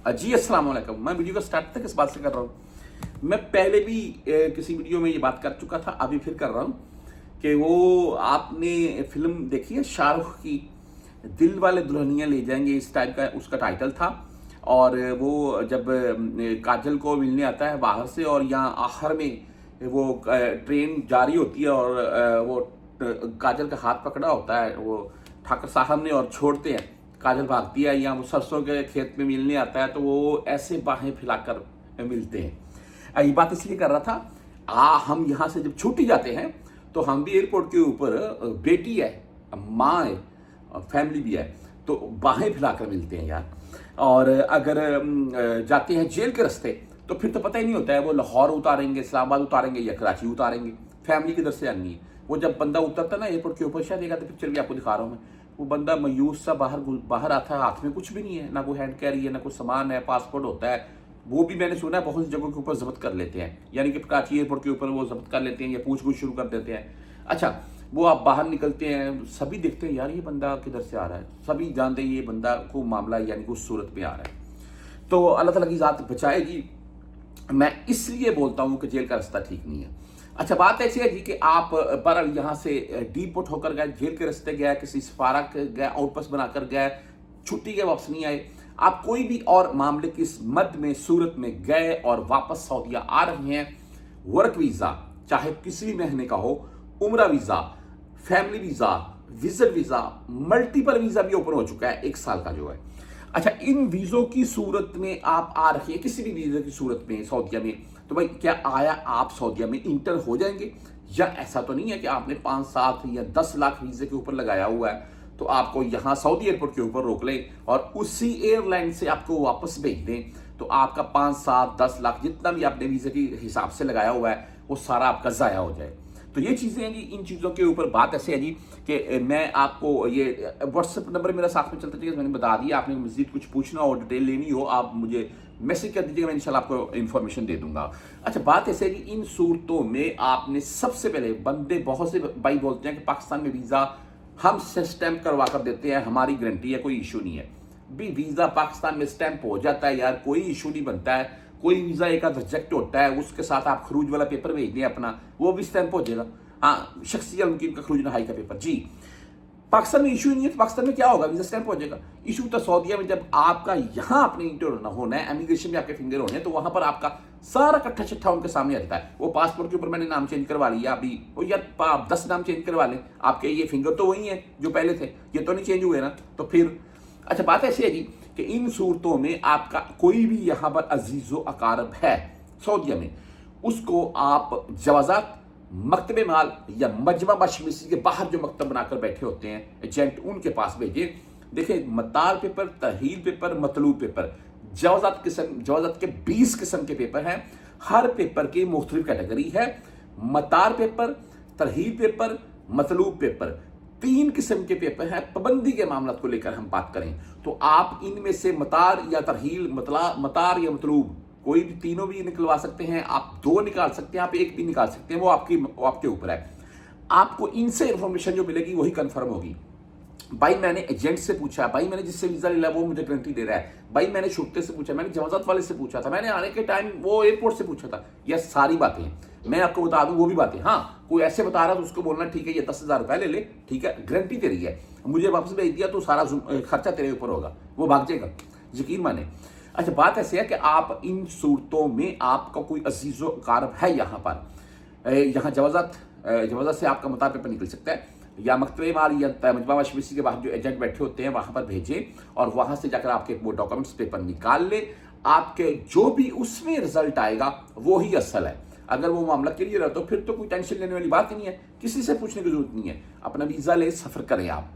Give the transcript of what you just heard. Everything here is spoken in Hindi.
जी अस्सलाम वालेकुम। मैं वीडियो का स्टार्ट तक इस बात से कर रहा हूँ, मैं पहले भी किसी वीडियो में ये बात कर चुका था, अभी फिर कर रहा हूँ कि वो आपने फिल्म देखी है शाहरुख की, दिल वाले दुल्हनिया ले जाएंगे, इस टाइप का उसका टाइटल था। और वो जब काजल को मिलने आता है बाहर से, और यहाँ आखिर में वो ट्रेन जा रही होती है और वो काजल का हाथ पकड़ा होता है वो ठाकर साहब ने और छोड़ते हैं, काजल भागती है, या वो सरसों के खेत में मिलने आता है तो वो ऐसे बाहें फैलाकर मिलते हैं। ये बात इसलिए कर रहा था, हम यहाँ से जब छूट ही जाते हैं तो हम भी एयरपोर्ट के ऊपर, बेटी है, माँ है, फैमिली भी है, तो बाहें फैलाकर मिलते हैं यार। और अगर जाते हैं जेल के रास्ते तो फिर तो पता ही नहीं होता है वो लाहौर उतारेंगे, इस्लामाबाद उतारेंगे या कराची उतारेंगे, फैमिली किधर से आनी है। वो जब बंदा उतरता है ना एयरपोर्ट के ऊपर, शायद देखा तो पिक्चर भी आपको दिखा रहा हूँ मैं, वो बंदा मायूस सा बाहर आता है, हाथ में कुछ भी नहीं है, ना कोई हैंड कैरी है, ना कोई सामान है, पासपोर्ट होता है। वो भी मैंने सुना है बहुत सी जगहों के ऊपर जब्त कर लेते हैं, यानी कि कराची एयरपोर्ट के ऊपर वो जब्त कर लेते हैं या पूछ शुरू कर देते हैं। अच्छा, वो आप बाहर निकलते हैं, सभी देखते हैं यार ये बंदा किधर से आ रहा है, सभी जानते हैं ये बंदा को मामला यानी कि उस सूरत में आ रहा है। तो अल्लाह ताला की ज़ात बचाएगी। मैं इसलिए बोलता हूँ कि जेल का रास्ता ठीक नहीं है। अच्छा, बात ऐसी है जी कि आप पर यहाँ से डीपोर्ट होकर गए, जेल के रास्ते गए, किसी सफारत गए, आउटपोस्ट बनाकर गए, छुट्टी के वापस नहीं आए, आप कोई भी और मामले की मद में सूरत में गए और वापस सऊदीया आ रहे हैं, वर्क वीज़ा चाहे किसी भी महीने का हो, उम्रा visa, family visa, visit visa, multiple visa भी ओपन हो चुका है 1 साल का जो है। अच्छा, इन वीज़ों की सूरत में आप आ रहे हैं, किसी भी वीज़ा की सूरत में सऊदीया में, तो भाई क्या आया आप सऊदीया में इंटर हो जाएंगे? या ऐसा तो नहीं है कि आपने 5, 7 या 10 लाख वीज़े के ऊपर लगाया हुआ है तो आपको यहाँ सऊदी एयरपोर्ट के ऊपर रोक लें और उसी एयरलाइन से आपको वापस भेज दें, तो आपका 5, 7, 10 लाख जितना भी आपने वीज़े के हिसाब से लगाया हुआ है वो सारा आपका ज़ाया हो जाए। तो ये चीज़ें हैं जी, इन चीज़ों के ऊपर बात ऐसे है जी कि मैं आपको ये व्हाट्सएप नंबर मेरा साथ में चलता है, मैंने बता दिया। आपने मज़ीद कुछ पूछना हो, डिटेल लेनी हो, आप मुझे मैसेज कर दीजिएगा, मैं इंशाल्लाह आपको इन्फॉर्मेशन दे दूंगा। अच्छा, बात ऐसे है कि इन सूरतों में आपने सबसे पहले, बंदे बहुत से भाई बोलते हैं कि पाकिस्तान में वीज़ा हम स्टैंप करवा कर देते हैं, हमारी गारंटी है, कोई इशू नहीं है। भी वीज़ा पाकिस्तान में स्टैंप हो जाता है यार, कोई इशू नहीं बनता है। कोई वीज़ा एक आध रिजेक्ट होता है, उसके साथ आप खरूज वाला पेपर भेज दें अपना, वो भी स्टैंप हो जाएगा। हाँ, शख्सिया मुमकिन का खरूज नहाई का पेपर जी। पाकिस्तान में इशू नहीं है तो पाकिस्तान में क्या होगा, वीज़ा स्टैंप हो जाएगा। इशू तो सऊदीया में जब आपका यहाँ अपने इंटर होना है, इमिग्रेशन में आपके फिंगर होने हैं, तो वहाँ पर आपका सारा कट्ठा चिट्ठा उनके सामने रहता है। वो पासपोर्ट के ऊपर मैंने नाम चेंज करवा लिया अभी, वो यार 10 नाम चेंज करवा लें, आपके ये फिंगर तो वही है जो पहले थे, ये तो नहीं चेंज हुए ना, तो फिर। अच्छा, बात ऐसी है जी कि इन सूरतों में आपका कोई भी यहाँ पर अजीज़ो अकारब है सऊदीया में, उसको आप जवाज़ात, मकतब माल या मजमा बशमिसी के बाहर जो मकतब बनाकर बैठे होते हैं एजेंट, उनके पास भेजिए। देखिए, मतार पेपर, तरहील पेपर, मतलूब पेपर, जवाज़ात के 20 किस्म के पेपर हैं। हर पेपर की मुख्तलिफ कैटेगरी है। मतार पेपर, तरहील पेपर, मतलूब पेपर, 3 किस्म के पेपर हैं। पाबंदी के मामला को लेकर हम बात करें तो आप इनमें से मतार या तरहील, मतार या मतलूब, कोई भी तीनों भी निकलवा सकते हैं, आप 2 निकाल सकते हैं, आप 1 भी निकाल सकते हैं, वो आपके ऊपर है। आपको इनसे इंफॉर्मेशन जो मिलेगी वही कंफर्म होगी। भाई मैंने एजेंट से पूछा, भाई मैंने जिससे वीज़ा लिया वो मुझे गारंटी दे रहा है, भाई मैंने शुक्ते से पूछा, मैंने जवाज़ात वाले से पूछा था, मैंने आने के टाइम वो एयरपोर्ट से पूछा था, यह सारी बातें हैं। मैं आपको बता दूं वो भी बातें। हाँ, कोई ऐसे बता रहा है तो उसको बोलना ठीक है, ये 10,000 रुपये ले ले, ठीक है, गारंटी तेरी है, मुझे वापस भेज दिया तो सारा खर्चा तेरे ऊपर होगा, वो भाग जाएगा, यकीन माने। अच्छा, बात ऐसी है कि आप इन सूरतों में आपका कोई अजीज़ो कारब है यहाँ पर, यहाँ जवाज़ात से आपका मतार पेपर निकल सकता है, या मकतबे माल या मजमा बशमिसी के बाहर जो एजेंट बैठे होते हैं वहाँ पर भेजें और वहाँ से जाकर आपके वो डॉक्यूमेंट्स पेपर निकाल ले। आपके जो भी उसमें रिजल्ट आएगा वो ही असल है। अगर वो मामला क्लियर है तो फिर तो कोई टेंशन लेने वाली बात ही नहीं है, किसी से पूछने की जरूरत नहीं है। अपना वीज़ा ले, सफ़र करें आप।